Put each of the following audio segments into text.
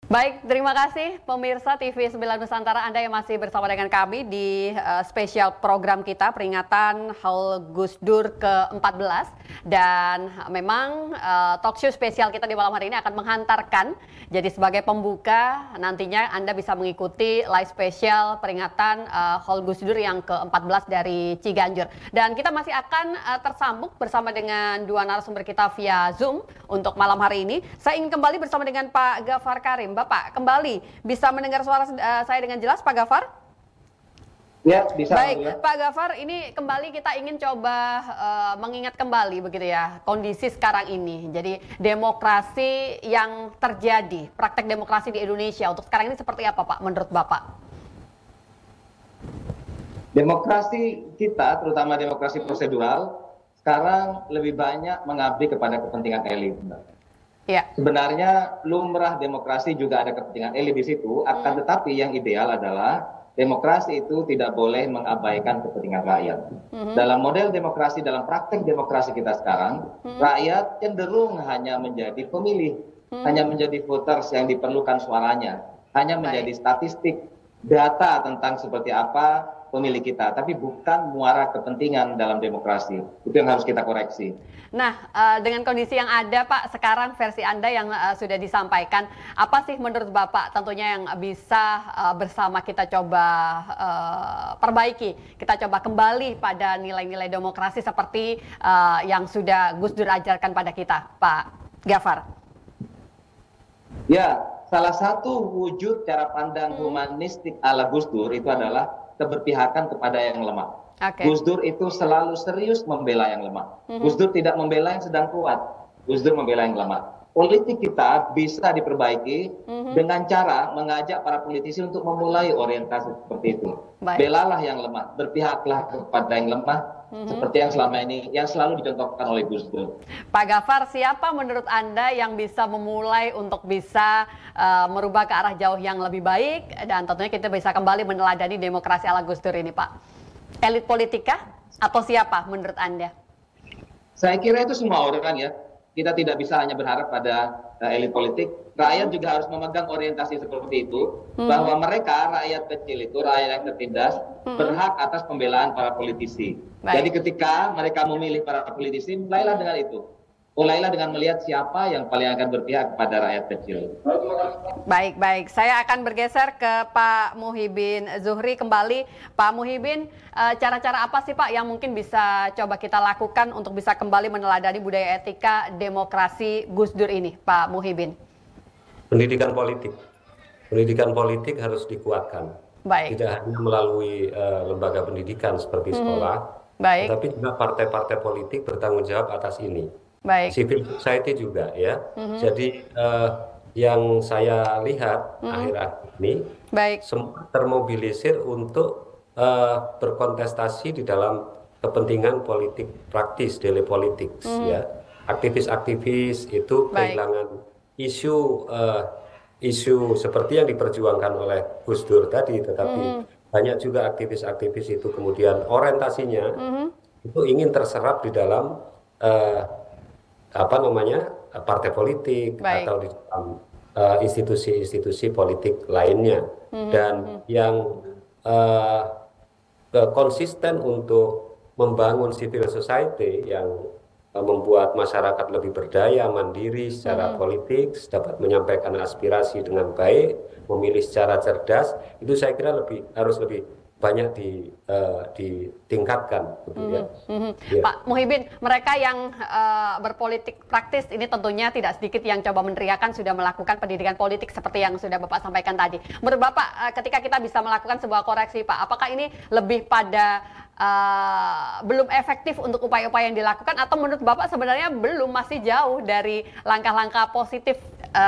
Baik, terima kasih pemirsa TV 9 Nusantara Anda yang masih bersama dengan kami di spesial program kita peringatan Haul Gus Dur ke-14. Dan memang talk show spesial kita di malam hari ini akan menghantarkan, jadi sebagai pembuka nantinya Anda bisa mengikuti live spesial peringatan Haul Gus Dur yang ke-14 dari Ciganjur. Dan kita masih akan tersambung bersama dengan dua narasumber kita via Zoom untuk malam hari ini. Saya ingin kembali bersama dengan Pak Gafar Karim. Bapak, kembali bisa mendengar suara saya dengan jelas, Pak Gafar? Ya, bisa. Baik, ya. Pak Gafar, ini kembali kita ingin coba mengingat kembali begitu ya, kondisi sekarang ini. Jadi demokrasi yang terjadi, praktek demokrasi di Indonesia untuk sekarang ini seperti apa, Pak, menurut Bapak? Demokrasi kita, terutama demokrasi prosedural, sekarang lebih banyak mengabdi kepada kepentingan elit. Ya. Sebenarnya lumrah demokrasi juga ada kepentingan elit di situ, akan tetapi yang ideal adalah demokrasi itu tidak boleh mengabaikan kepentingan rakyat. Dalam model demokrasi, dalam praktek demokrasi kita sekarang, rakyat cenderung hanya menjadi pemilih, hanya menjadi voters yang diperlukan suaranya, hanya menjadi statistik data tentang seperti apa pemilih kita, tapi bukan muara kepentingan dalam demokrasi. Itu yang harus kita koreksi. Nah, dengan kondisi yang ada, Pak, sekarang versi Anda yang sudah disampaikan, apa sih menurut Bapak tentunya yang bisa bersama kita coba perbaiki, kita coba kembali pada nilai-nilai demokrasi seperti yang sudah Gus Dur ajarkan pada kita, Pak Gafar? Ya, salah satu wujud cara pandang humanistik ala Gus Dur itu adalah keberpihakan kepada yang lemah. Gus Dur itu selalu serius membela yang lemah. Gus Dur tidak membela yang sedang kuat. Gus Dur membela yang lemah. Politik kita bisa diperbaiki dengan cara mengajak para politisi untuk memulai orientasi seperti itu. Belalah yang lemah, berpihaklah kepada yang lemah, seperti yang selama ini, yang selalu dicontohkan oleh Gus Dur. Pak Gafar, siapa menurut Anda yang bisa memulai untuk bisa merubah ke arah jauh yang lebih baik dan tentunya kita bisa kembali meneladani demokrasi ala Gus Dur ini, Pak? Elit politika atau siapa menurut Anda? Saya kira itu semua orang ya. Kita tidak bisa hanya berharap pada elit politik. Rakyat juga harus memegang orientasi seperti itu, bahwa mereka, rakyat kecil itu, rakyat yang tertindas, berhak atas pembelaan para politisi. Jadi ketika mereka memilih para politisi, mulailah dengan itu. Mulailah dengan melihat siapa yang paling akan berpihak kepada rakyat kecil. Baik. Saya akan bergeser ke Pak Muhibin Zuhri kembali. Pak Muhibin, cara-cara apa sih Pak yang mungkin bisa coba kita lakukan untuk bisa kembali meneladani budaya etika demokrasi Gus Dur ini, Pak Muhibin? Pendidikan politik. Pendidikan politik harus dikuatkan. Tidak hanya melalui lembaga pendidikan seperti sekolah, tapi juga partai-partai politik bertanggung jawab atas ini. Civil society juga ya. Jadi yang saya lihat akhir-akhir ini semua termobilisir untuk berkontestasi di dalam kepentingan politik praktis, daily politics ya. Aktivis-aktivis itu kehilangan isu seperti yang diperjuangkan oleh Gus Dur tadi, tetapi banyak juga aktivis-aktivis itu kemudian orientasinya itu ingin terserap di dalam partai politik atau di dalam institusi-institusi politik lainnya. Dan yang konsisten untuk membangun civil society yang membuat masyarakat lebih berdaya, mandiri secara politik, dapat menyampaikan aspirasi dengan baik, memilih secara cerdas, itu saya kira harus lebih banyak ditingkatkan. Ya. Pak Muhibin, mereka yang berpolitik praktis ini tentunya tidak sedikit yang coba meneriakan sudah melakukan pendidikan politik seperti yang sudah Bapak sampaikan tadi. Menurut Bapak, ketika kita bisa melakukan sebuah koreksi, Pak, apakah ini lebih pada belum efektif untuk upaya-upaya yang dilakukan atau menurut Bapak sebenarnya belum, masih jauh dari langkah-langkah positif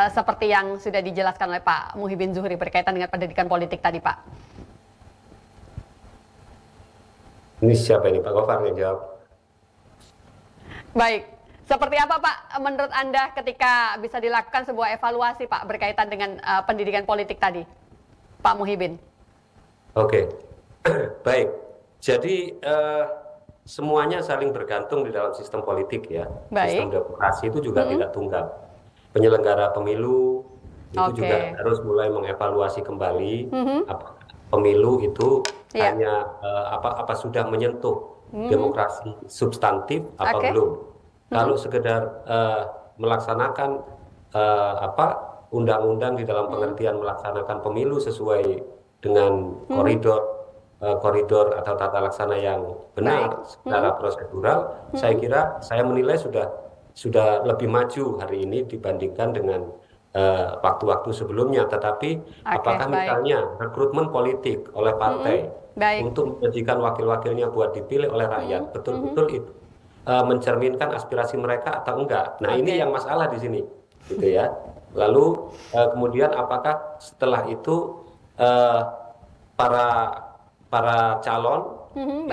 seperti yang sudah dijelaskan oleh Pak Muhibin Zuhri berkaitan dengan pendidikan politik tadi, Pak? Ini siapa ini, Pak Gafar yang jawab? Baik, seperti apa Pak menurut Anda ketika bisa dilakukan sebuah evaluasi Pak berkaitan dengan pendidikan politik tadi, Pak Muhibin? Oke, baik. Jadi semuanya saling bergantung di dalam sistem politik ya. Sistem demokrasi itu juga tidak tunggal. Penyelenggara pemilu, itu juga harus mulai mengevaluasi kembali pemilu itu hanya apa sudah menyentuh demokrasi substantif apa belum. Kalau sekedar melaksanakan undang-undang di dalam pengertian melaksanakan pemilu sesuai dengan koridor atau tata laksana yang benar secara prosedural, saya menilai sudah lebih maju hari ini dibandingkan dengan waktu-waktu sebelumnya. Tetapi apakah misalnya rekrutmen politik oleh partai untuk menjadikan wakil-wakilnya buat dipilih oleh rakyat betul-betul itu mencerminkan aspirasi mereka atau enggak? Nah, ini yang masalah di sini, gitu ya. Lalu kemudian apakah setelah itu para calon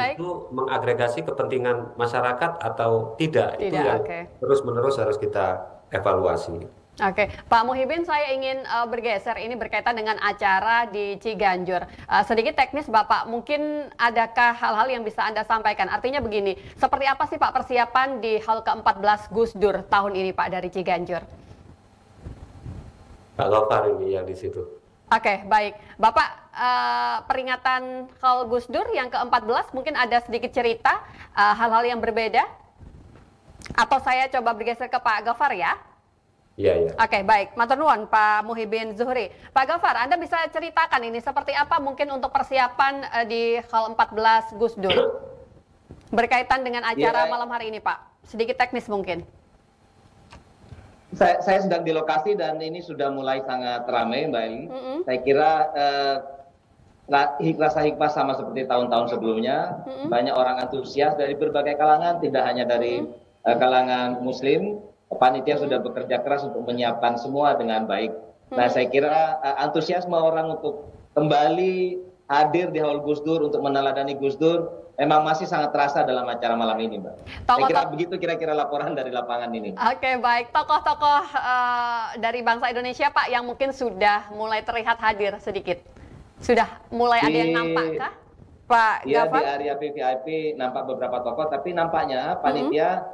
itu mengagregasi kepentingan masyarakat atau tidak? Itu yang terus-menerus harus kita evaluasi. Oke, Pak Muhibin, saya ingin bergeser ini berkaitan dengan acara di Ciganjur. Sedikit teknis, Bapak, mungkin adakah hal-hal yang bisa Anda sampaikan? Artinya begini, seperti apa sih Pak persiapan di Hal ke-14 Gus Dur tahun ini Pak dari Ciganjur? Pak Gofar ini yang di situ. Oke, baik. Bapak, peringatan Hal Gus Dur yang ke-14 mungkin ada sedikit cerita, hal-hal yang berbeda? Atau saya coba bergeser ke Pak Gofar ya? Iya. Oke, baik. Matur nuwun Pak Muhibin Zuhri. Pak Gofar, Anda bisa ceritakan ini seperti apa mungkin untuk persiapan di Hal 14 Gus Dur berkaitan dengan acara malam hari ini, Pak? Sedikit teknis mungkin. Saya sedang di lokasi dan ini sudah mulai sangat ramai, Mbak Eli. Saya kira rasa hikmah sama seperti tahun-tahun sebelumnya. Banyak orang antusias dari berbagai kalangan, tidak hanya dari kalangan Muslim. Panitia sudah bekerja keras untuk menyiapkan semua dengan baik. Nah, saya kira antusiasme orang untuk kembali hadir di Haul Gus Dur untuk meneladani Gus Dur memang masih sangat terasa dalam acara malam ini, Mbak. Saya kira begitu kira-kira laporan dari lapangan ini. Oke, baik. Tokoh-tokoh dari bangsa Indonesia, Pak, yang mungkin sudah mulai terlihat hadir sedikit. Sudah mulai ada yang nampak kah, Pak Gafar? Di area VIP nampak beberapa tokoh, tapi nampaknya panitia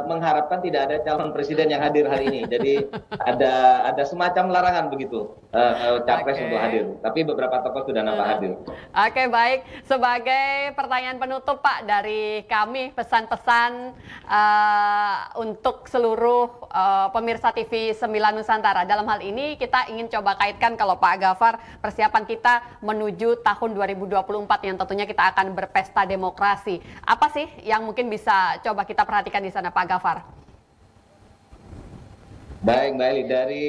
mengharapkan tidak ada calon presiden yang hadir hari ini. Jadi ada semacam larangan begitu capres untuk hadir. Tapi beberapa tokoh sudah nampak hadir. Oke, baik. Sebagai pertanyaan penutup Pak dari kami, pesan-pesan untuk seluruh pemirsa TV 9 Nusantara. Dalam hal ini kita ingin coba kaitkan kalau Pak Gafar persiapan kita menuju tahun 2024 yang tentunya kita akan berpesta demokrasi. Apa sih yang mungkin bisa coba kita perhatikan di sana, Pak Gafar? Baik, Mbak Eli, dari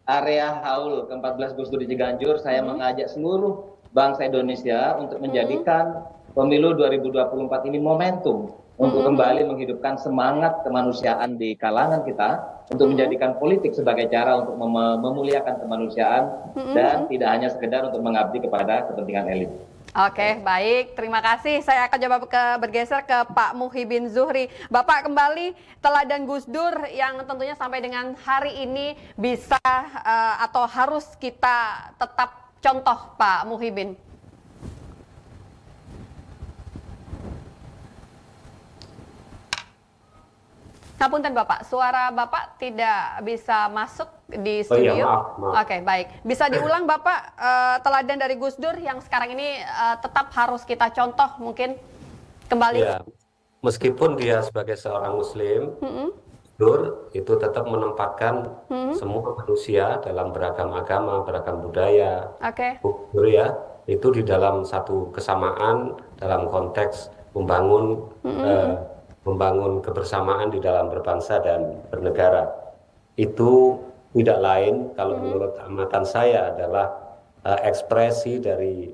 area Haul ke-14 Gus Dur di Ciganjur, saya mengajak seluruh bangsa Indonesia untuk menjadikan pemilu 2024 ini momentum untuk kembali menghidupkan semangat kemanusiaan di kalangan kita, untuk menjadikan politik sebagai cara untuk memuliakan kemanusiaan dan tidak hanya sekedar untuk mengabdi kepada kepentingan elit. Oke, baik. Terima kasih. Saya akan coba bergeser ke Pak Muhibin Zuhri. Bapak, kembali teladan Gus Dur yang tentunya sampai dengan hari ini bisa atau harus kita tetap contoh, Pak Muhibin. Ngapunten Bapak, suara Bapak tidak bisa masuk di studio. Maaf. Oke, baik. Bisa diulang Bapak teladan dari Gus Dur yang sekarang ini tetap harus kita contoh mungkin kembali. Ya, meskipun dia sebagai seorang Muslim, Dur itu tetap menempatkan semua manusia dalam beragam agama, beragam budaya, kultur ya, itu di dalam satu kesamaan dalam konteks membangun kebersamaan di dalam berbangsa dan bernegara. Itu tidak lain kalau menurut amatan saya adalah ekspresi dari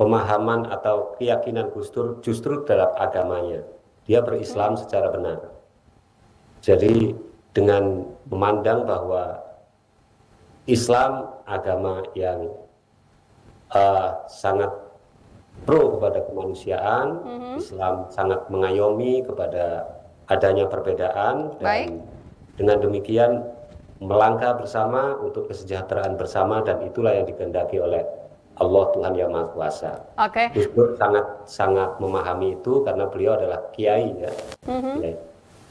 pemahaman atau keyakinan Gus Dur justru terhadap agamanya. Dia berislam secara benar. Jadi dengan memandang bahwa Islam agama yang sangat pro kepada kemanusiaan, Islam sangat mengayomi kepada adanya perbedaan, dan dengan demikian melangkah bersama untuk kesejahteraan bersama, dan itulah yang dikehendaki oleh Allah Tuhan Yang Maha Kuasa. Gus Dur sangat memahami itu karena beliau adalah kiai ya.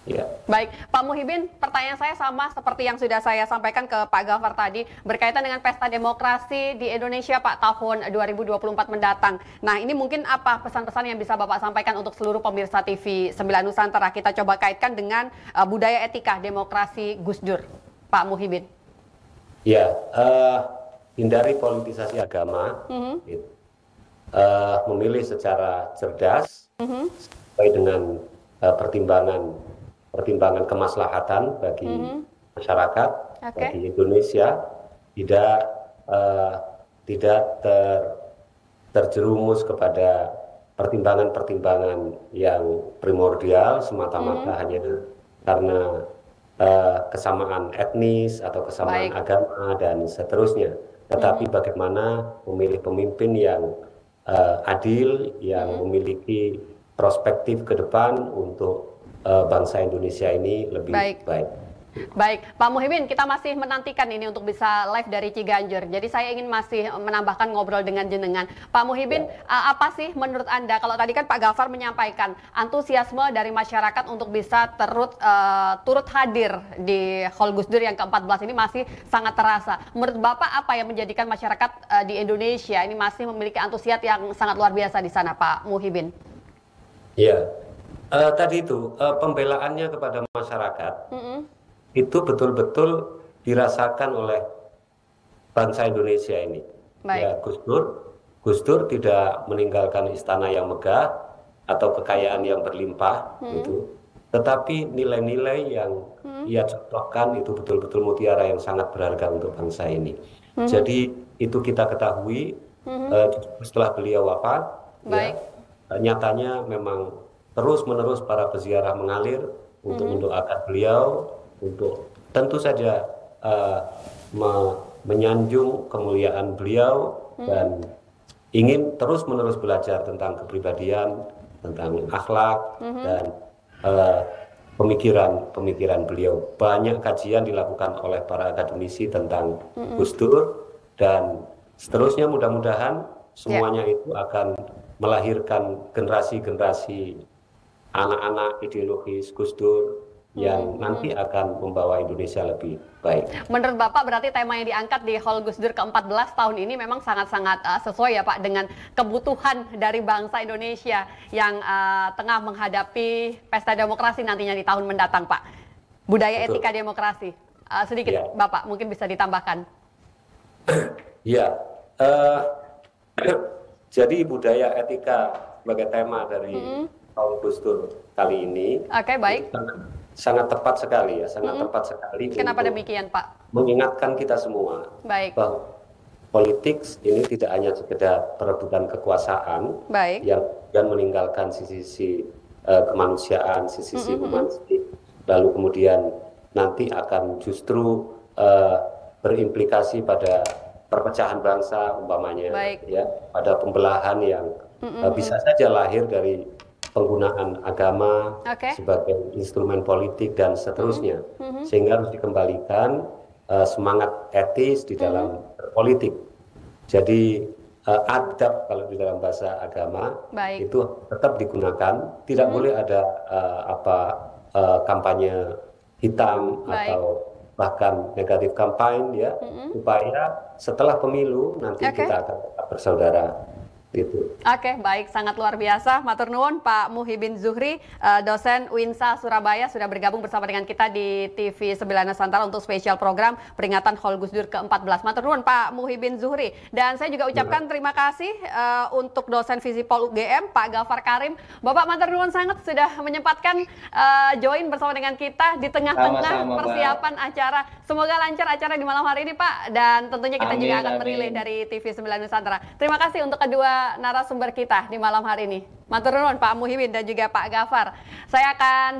Ya. Baik, Pak Muhibin, pertanyaan saya sama seperti yang sudah saya sampaikan ke Pak Gafar tadi, berkaitan dengan pesta demokrasi di Indonesia Pak tahun 2024 mendatang. Nah, ini mungkin apa pesan-pesan yang bisa Bapak sampaikan untuk seluruh pemirsa TV 9 Nusantara? Kita coba kaitkan dengan budaya etika demokrasi Gus Dur, Pak Muhibin. Ya, hindari politisasi agama, memilih secara cerdas, sesuai dengan pertimbangan kemaslahatan bagi masyarakat, bagi Indonesia, tidak terjerumus kepada pertimbangan-pertimbangan yang primordial semata-mata hanya karena kesamaan etnis atau kesamaan agama dan seterusnya. Tetapi bagaimana memilih pemimpin yang adil, yang memiliki perspektif ke depan untuk bangsa Indonesia ini lebih baik. Baik, Pak Muhibin, kita masih menantikan ini untuk bisa live dari Ciganjur. Jadi saya ingin masih menambahkan ngobrol dengan jenengan. Pak Muhibin, apa sih menurut Anda, kalau tadi kan Pak Gafar menyampaikan antusiasme dari masyarakat untuk bisa turut hadir di Hall Gus Dur yang ke-14 ini masih sangat terasa. Menurut Bapak, apa yang menjadikan masyarakat di Indonesia ini masih memiliki antusias yang sangat luar biasa di sana, Pak Muhibin? Iya. Tadi itu pembelaannya kepada masyarakat itu betul-betul dirasakan oleh bangsa Indonesia ini. Ya, Gus Dur tidak meninggalkan istana yang megah atau kekayaan yang berlimpah, gitu. Tetapi nilai-nilai yang ia contohkan itu betul-betul mutiara yang sangat berharga untuk bangsa ini. Jadi itu kita ketahui setelah beliau wafat. Ya, nyatanya memang terus-menerus para peziarah mengalir untuk mendoakan beliau, untuk tentu saja menyanjung kemuliaan beliau dan ingin terus-menerus belajar tentang kepribadian, tentang akhlak dan pemikiran beliau. Banyak kajian dilakukan oleh para akademisi tentang Gus Dur dan seterusnya, mudah-mudahan semuanya itu akan melahirkan generasi-generasi anak-anak ideologis Gus Dur yang nanti akan membawa Indonesia lebih baik. Menurut Bapak berarti tema yang diangkat di Hall Gus Dur ke-14 tahun ini memang sangat-sangat sesuai ya Pak dengan kebutuhan dari bangsa Indonesia yang tengah menghadapi pesta demokrasi nantinya di tahun mendatang Pak. Budaya etika demokrasi. Sedikit Bapak mungkin bisa ditambahkan. Ya, jadi budaya etika sebagai tema dari Hall Gus Dur kali ini. Oke, baik. Sangat tepat sekali ya, sangat tepat sekali. Kenapa demikian, Pak? Mengingatkan kita semua bahwa politik ini tidak hanya sekedar perebutan kekuasaan yang meninggalkan sisi-sisi kemanusiaan, sisi-sisi humanistik, lalu kemudian nanti akan justru berimplikasi pada perpecahan bangsa umpamanya, ya, pada pembelahan yang bisa saja lahir dari penggunaan agama sebagai instrumen politik dan seterusnya, sehingga harus dikembalikan semangat etis di dalam berpolitik. Jadi adab kalau di dalam bahasa agama itu tetap digunakan, tidak boleh ada kampanye hitam atau bahkan negatif kampanye, ya, supaya setelah pemilu nanti kita akan tetap bersaudara. Gitu. Oke, baik, sangat luar biasa. Matur nuwun Pak Muhibin Zuhri, dosen UINSA Surabaya sudah bergabung bersama dengan kita di TV 9 Nusantara untuk spesial program peringatan Hall Gus Dur ke-14. Matur nuwun Pak Muhibin Zuhri. Dan saya juga ucapkan terima kasih untuk dosen Visipol UGM Pak Gafar Karim. Bapak matur nuwun sangat sudah menyempatkan join bersama dengan kita di tengah-tengah persiapan acara. Semoga lancar acara di malam hari ini Pak, dan tentunya kita juga akan merilai dari TV 9 Nusantara. Terima kasih untuk kedua narasumber kita di malam hari ini. Matur nuwun Pak Muhibin dan juga Pak Gafar. Saya akan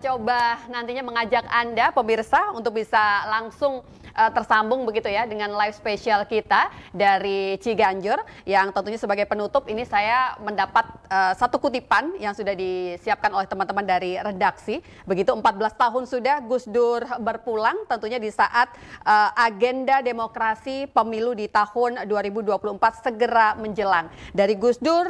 coba nantinya mengajak Anda pemirsa untuk bisa langsung tersambung begitu ya dengan live spesial kita dari Ciganjur, yang tentunya sebagai penutup ini saya mendapat satu kutipan yang sudah disiapkan oleh teman-teman dari redaksi. Begitu 14 tahun sudah Gus Dur berpulang, tentunya di saat agenda demokrasi pemilu di tahun 2024 segera menjelang. Dari Gus Dur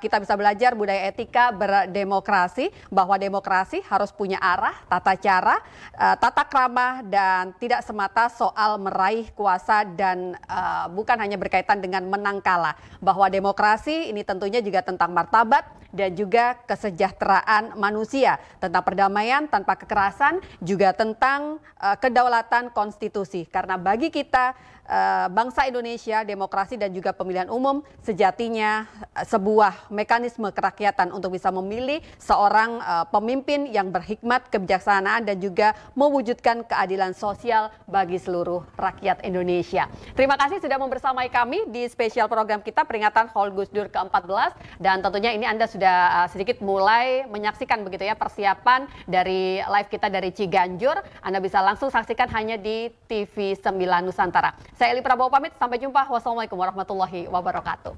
kita bisa belajar belajar budaya etika berdemokrasi, bahwa demokrasi harus punya arah, tata cara, tata krama, dan tidak semata soal meraih kuasa dan bukan hanya berkaitan dengan menang kalah. Bahwa demokrasi ini tentunya juga tentang martabat dan juga kesejahteraan manusia, tentang perdamaian tanpa kekerasan, juga tentang kedaulatan konstitusi. Karena bagi kita bangsa Indonesia, demokrasi dan juga pemilihan umum sejatinya sebuah mekanisme kerakyatan untuk bisa memilih seorang pemimpin yang berhikmat, kebijaksanaan, dan juga mewujudkan keadilan sosial bagi seluruh rakyat Indonesia. Terima kasih sudah membersamai kami di spesial program kita peringatan Haul Gus Dur ke-14, dan tentunya ini Anda sudah sedikit mulai menyaksikan begitu ya persiapan dari live kita dari Ciganjur. Anda bisa langsung saksikan hanya di TV 9 Nusantara. Saya Eli Prabowo pamit, sampai jumpa. Wassalamualaikum warahmatullahi wabarakatuh.